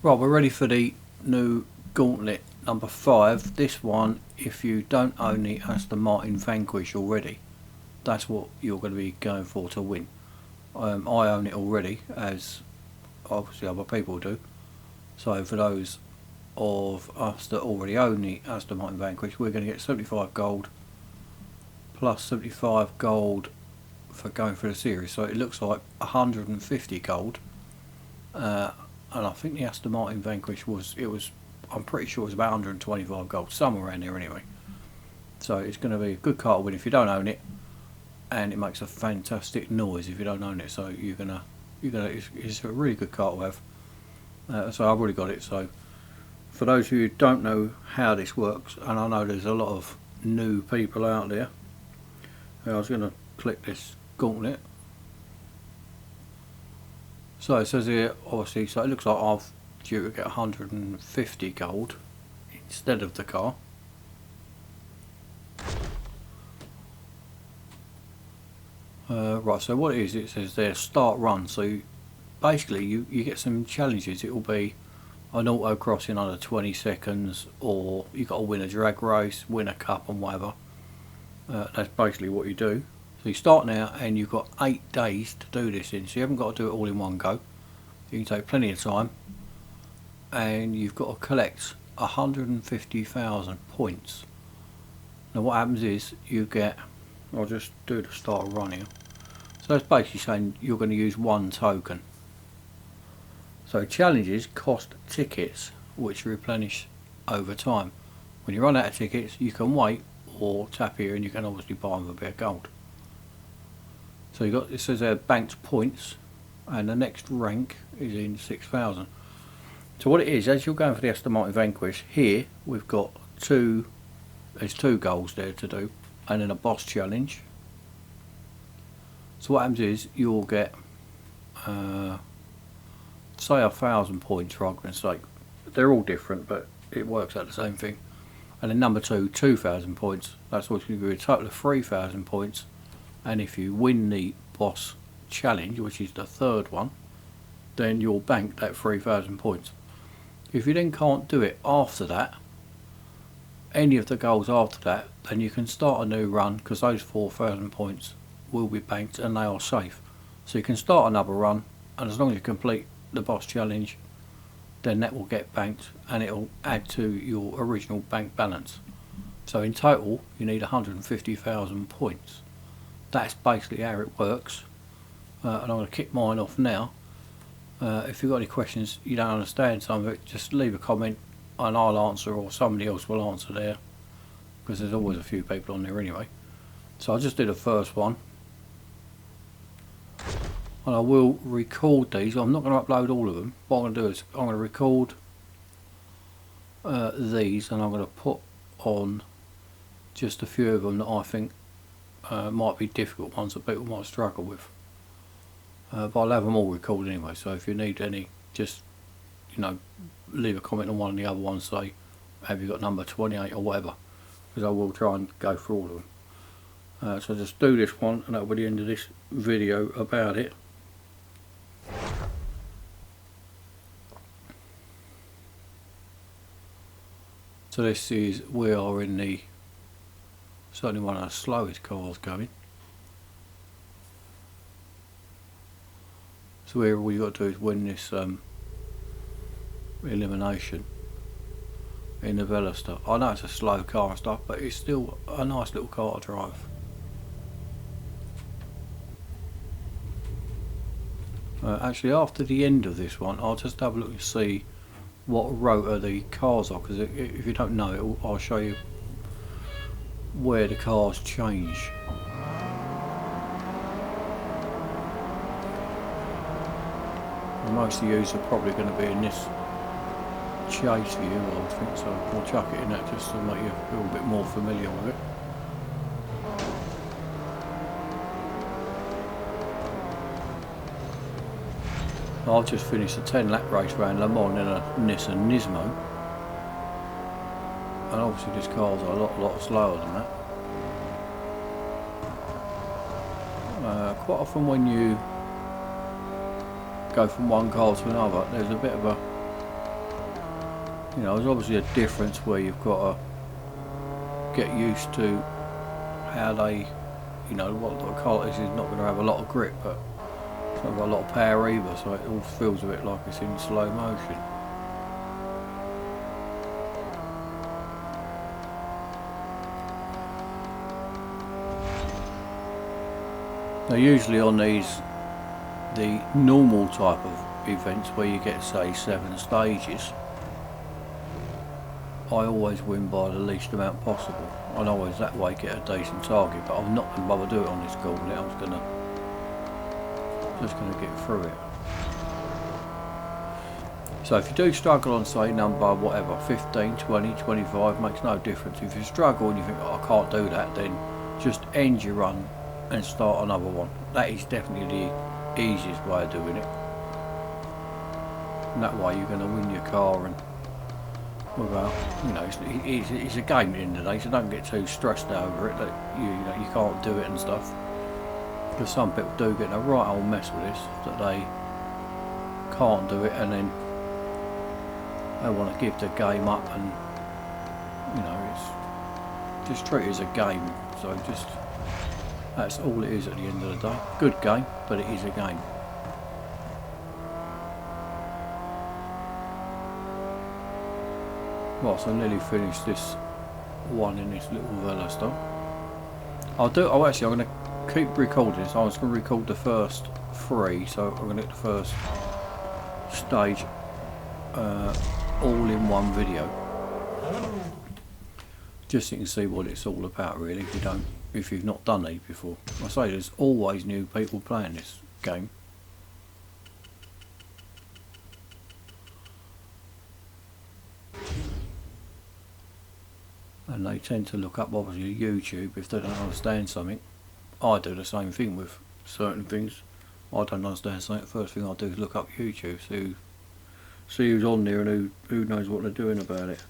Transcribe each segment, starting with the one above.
Right, we're ready for the new Gauntlet number 5. This one, if you don't own the Aston Martin Vanquish already, that's what you're going to be going for to win. I own it already, as obviously other people do. So for those of us that already own the Aston Martin Vanquish, we're going to get 75 gold plus 75 gold for going through the series. So it looks like 150 gold. And I think the Aston Martin Vanquish I'm pretty sure it was about 125 gold, somewhere around there anyway. So it's going to be a good car to win if you don't own it, and it makes a fantastic noise if you don't own it. So it's a really good car to have. So I've already got it. So for those of you who don't know how this works, and I know there's a lot of new people out there, I was going to click this gauntlet. So it says here, obviously, so it looks like I've due to get 150 gold instead of the car. Right, so what it is, it says there start run. So basically you get some challenges. It will be an auto cross in under 20 seconds, or you got to win a drag race, win a cup and whatever. That's basically what you do. So you start now, and you've got 8 days to do this in, so you haven't got to do it all in one go. You can take plenty of time, and you've got to collect 150,000 points. Now what happens is you get, I'll just do the start of running. So that's basically saying you're going to use one token. So challenges cost tickets, which replenish over time. When you run out of tickets, you can wait or tap here, and you can obviously buy them with a bit of gold. So you got, it says there banked points, and the next rank is in 6,000. So what it is, as you're going for the Aston Martin Vanquish, here we've got there's 2 goals there to do, and then a boss challenge. So what happens is you'll get say 1,000 points for argument's sake. They're all different, but it works out the same thing. And then number 2, 2,000 points. That's what's going to give you a total of 3,000 points. And if you win the boss challenge, which is the 3rd one, then you'll bank that 3,000 points. If you then can't do it after that, any of the goals after that, then you can start a new run, because those 4,000 points will be banked and they are safe. So you can start another run, and as long as you complete the boss challenge, then that will get banked, and it'll add to your original bank balance. So in total you need 150,000 points. That's basically how it works. And I'm going to kick mine off now. If you've got any questions, you don't understand some of it, just leave a comment and I'll answer, or somebody else will answer there, because there's always a few people on there anyway. So I'll just do the first one, and I will record these. I'm not going to upload all of them. What I'm going to do is I'm going to record these, and I'm going to put on just a few of them that I think might be difficult ones that people might struggle with. But I'll have them all recorded anyway, so if you need any, just leave a comment on one of the other ones, say have you got number 28 or whatever, because I will try and go through all of them. So just do this one, and that'll be the end of this video about it. So this is, we are in the, certainly one of the slowest cars going. So here all you got to do is win this elimination in the Veloster. I know it's a slow car and stuff, but it's still a nice little car to drive. Actually, after the end of this one, I'll just have a look and see what rotor the cars are, because if you don't know, I'll show you where the cars change. And most of you are probably going to be in this chase view, I would think, so I'll chuck it in that just to make you feel a bit more familiar with it. I've just finished a 10-lap race around Le Mans in a Nissan Nismo, and obviously this car's a lot slower than that. Quite often when you go from one car to another, there's a bit of a You know, there's obviously a difference where you've got to get used to how they, you know, what the car is not going to have a lot of grip, but it's not got a lot of power either, so it all feels a bit like it's in slow motion. Now usually on these, the normal type of events where you get say 7 stages, I always win by the least amount possible. I always that way get a decent target, but I'm not going to bother do it on this gauntlet. I'm just going to get through it. So if you do struggle on say number whatever, 15, 20, 25, makes no difference. If you struggle and you think, oh, I can't do that, then just end your run and start another one. That is definitely the easiest way of doing it. And that way you're going to win your car and without, you know, it's a game at the end of the day, so don't get too stressed over it that you know you can't do it and stuff. Because some people do get in a right old mess with this, that they can't do it and then they want to give the game up, and you know, it's just treat it as a game. So just that's all it is at the end of the day. Good game, but it is a game. Right, so I nearly finished this one in this little Velastar. I'm going to keep recording this. I was going to record the first 3, so I'm going to get the first stage all in one video. Just so you can see what it's all about really, if you've not done these before. I say there's always new people playing this game. And they tend to look up obviously YouTube if they don't understand something. I do the same thing with certain things. I don't understand something, the first thing I do is look up YouTube, see who's on there and who knows what they're doing about it.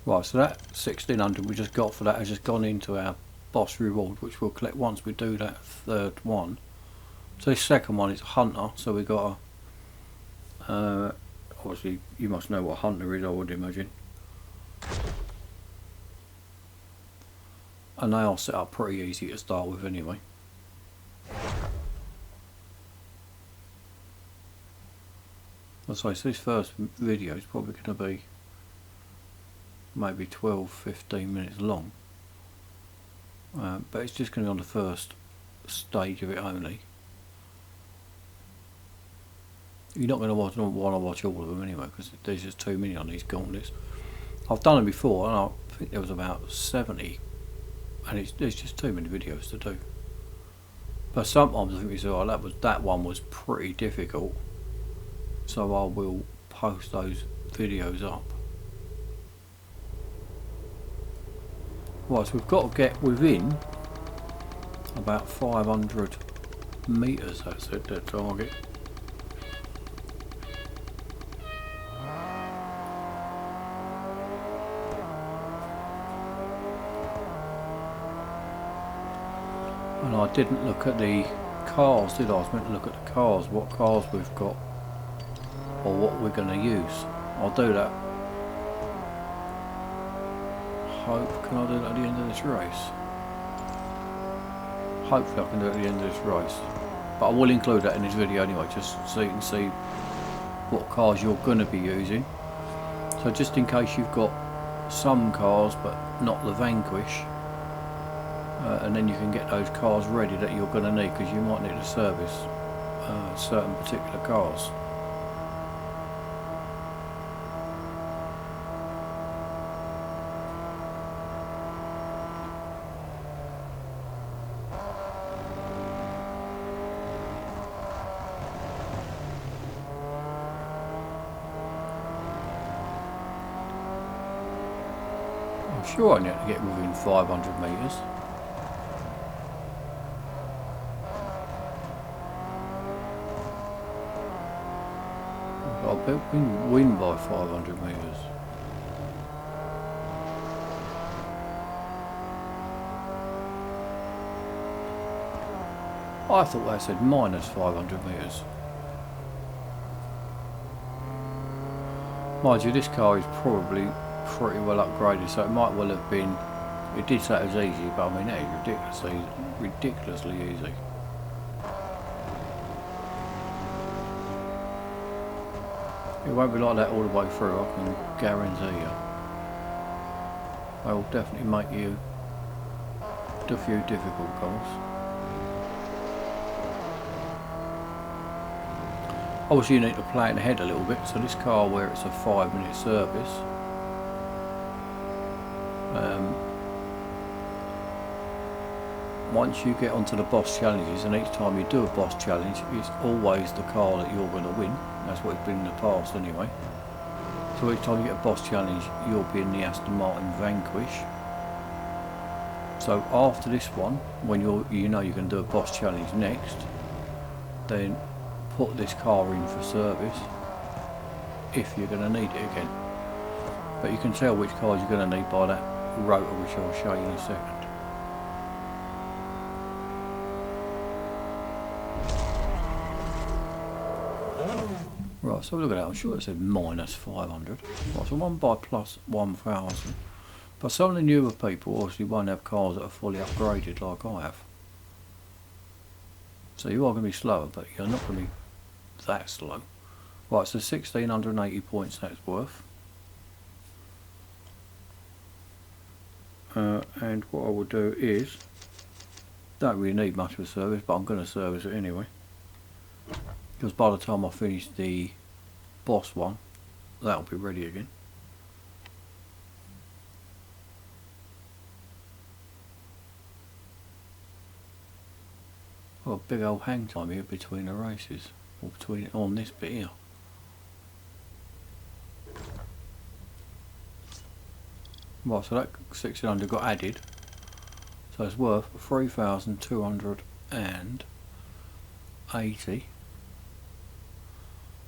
Right, so that 1600 we just got for that has just gone into our boss reward, which we'll collect once we do that third one. So this second one is Hunter, so we got a obviously you must know what Hunter is, I would imagine. And they are set up pretty easy to start with anyway. So this first video is probably going to be maybe 12-15 minutes long, but it's just going to be on the first stage of it only. You're not going to want to watch all of them anyway, because there's just too many on these gauntlets. I've done them before and I think there was about 70, and there's just too many videos to do. But sometimes I think we saw that one was pretty difficult, so I will post those videos up. Right, so we've got to get within about 500 metres, that's it, the target. And I didn't look at the cars, did I? I was meant to look at the cars, what cars we've got, or what we're going to use. I'll do that. Can I do that at the end of this race? Hopefully I can do it at the end of this race. But I will include that in this video anyway, just so you can see what cars you're going to be using. So just in case you've got some cars but not the Vanquish, and then you can get those cars ready that you're going to need, because you might need to service certain particular cars. I'm sure I need to get within 500 metres. not win by 500 metres. I thought that said minus 500 metres. Mind you, this car is probably pretty well upgraded, so it might well have been. It did say it was easy, but I mean that is ridiculously easy. It won't be like that all the way through, I can guarantee you. They will definitely make you do a few difficult goals. Obviously you need to plan ahead a little bit, so this car where it's a 5-minute service, once you get onto the boss challenges, and each time you do a boss challenge, it's always the car that you're going to win. That's what it's been in the past anyway. So each time you get a boss challenge, you'll be in the Aston Martin Vanquish. So after this one, when you know you're going to do a boss challenge next, then put this car in for service if you're going to need it again. But you can tell which cars you're going to need by that rotor, which I'll show you in a second. Right, so look at that, I'm sure it said minus 500. Right, so one by plus 1000. But some of the newer people obviously won't have cars that are fully upgraded like I have. So you are going to be slower, but you're not going to be that slow. Right, so 1680 points that's worth. And what I will do is, don't really need much of a service, but I'm going to service it anyway. Because by the time I finish the boss one, that'll be ready again. Got a big old hang time here between the races, or between on this bit here. Right, so that 1600 got added, so it's worth 3280.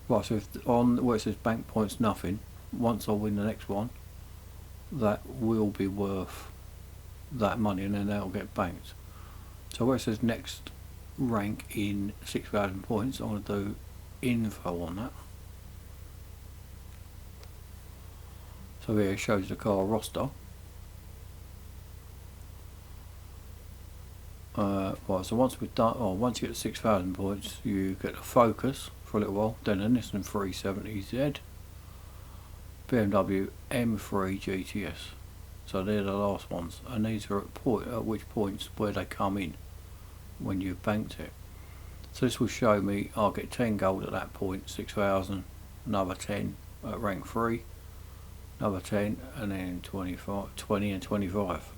Right, so if on where it says bank points nothing, once I win the next one, that will be worth that money, and then that'll get banked. So where it says next rank in 6,000 points, I'm going to do info on that. So here it shows the car roster. Right, so once we've done, once you get to 6,000 points, you get a Focus for a little while, then a Nissan 370Z, BMW M3 GTS. So they're the last ones, and these are at which points where they come in when you've banked it. So this will show me I'll get 10 gold at that point, 6,000, another 10 at rank 3, another 10, and then 25, 20 and 25,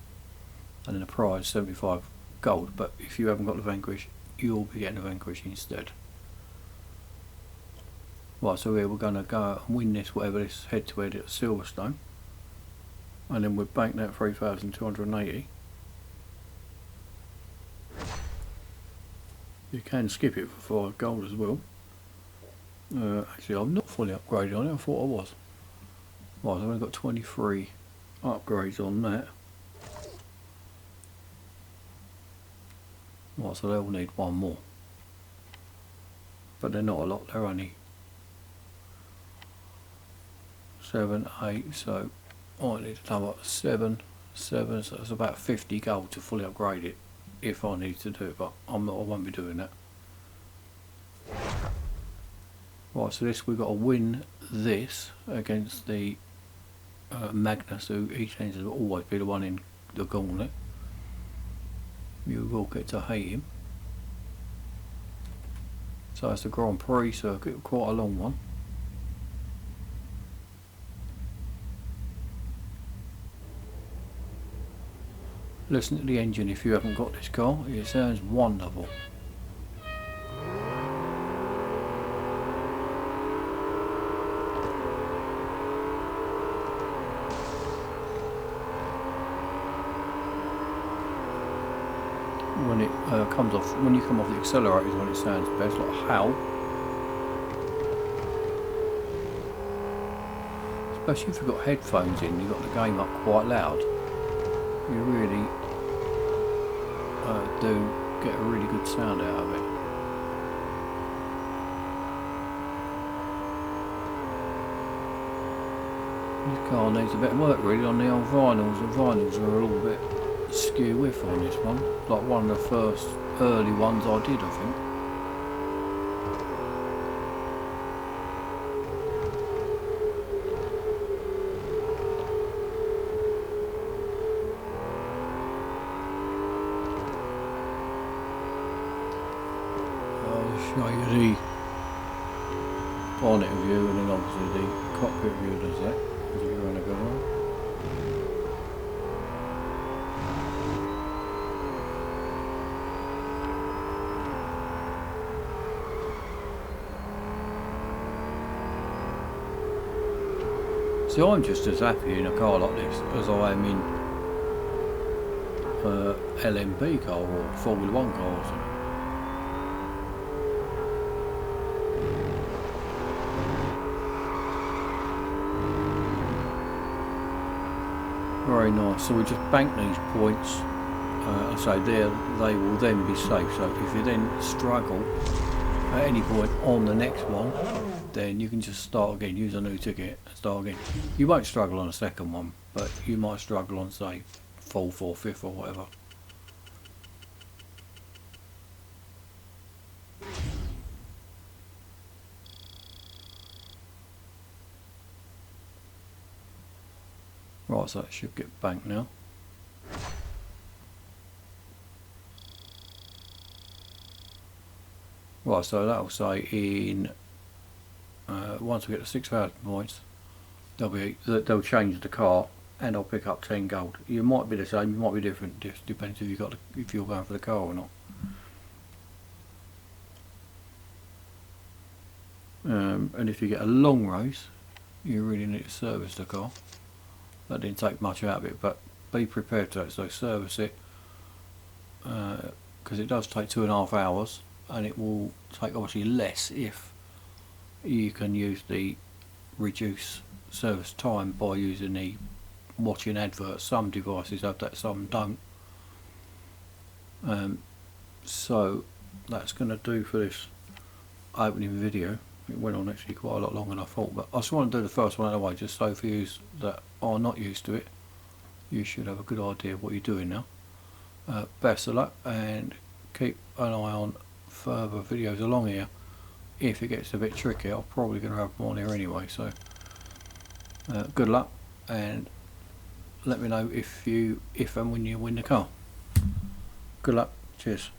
and then the prize 75 gold. But if you haven't got the Vanquish, you'll be getting the Vanquish instead. Right, so here we're going to go and win this, whatever this head to head at Silverstone, and then we'll bank that 3,280. You can skip it for 5 gold as well. Actually, I'm not fully upgraded on it, I thought I was. Right, I've only got 23 upgrades on that. Right, so they'll need one more. But they're not a lot, they're only 7, 8, so I need another 7, so it's about 50 gold to fully upgrade it if I need to do it, but I won't be doing that. Right, so this, we've got to win this against the Magnus, who he tends to always be the one in the gauntlet. You will get to hate him. So it's the Grand Prix circuit, quite a long one. Listen to the engine if you haven't got this car, it sounds wonderful. When it comes off, when you come off the accelerator is when it sounds best, like how. especially if you've got headphones in, you've got the game up quite loud, you really do get a really good sound out of it. This car needs a bit of work really on the old vinyls. The vinyls are a little bit skew width on this one, like one of the first early ones I did, I think. I'll show you the bonnet view and then obviously the cockpit view does that, as if you're in a good one. See, I'm just as happy in a car like this as I am in LMP car or Formula 1 car or something. Very nice. So we just bank these points. I say there, they will then be safe. So if you then struggle at any point on the next one, then you can just start again, use a new ticket and start again. You won't struggle on a second one, but you might struggle on, say, 4th or 5th or whatever. Right, so that should get banked now. Right, so that'll say in once we get to 6,000 points, they'll change the car, and I'll pick up 10 gold. You might be the same, you might be different. Just depends if if you're going for the car or not. And if you get a long race, you really need to service the car. That didn't take much out of it, but be prepared to that. So service it, because it does take 2.5 hours, and it will take obviously less if you can use the reduce service time by using the watching adverts. Some devices have that, some don't. So that's going to do for this opening video. It went on actually quite a lot longer than I thought, but I just want to do the first one anyway, just so for you that are not used to it, you should have a good idea of what you're doing now. Best of luck, and keep an eye on further videos along here. If it gets a bit tricky, I'm probably going to have them on here anyway, so good luck, and let me know if and when you win the car. Good luck, cheers.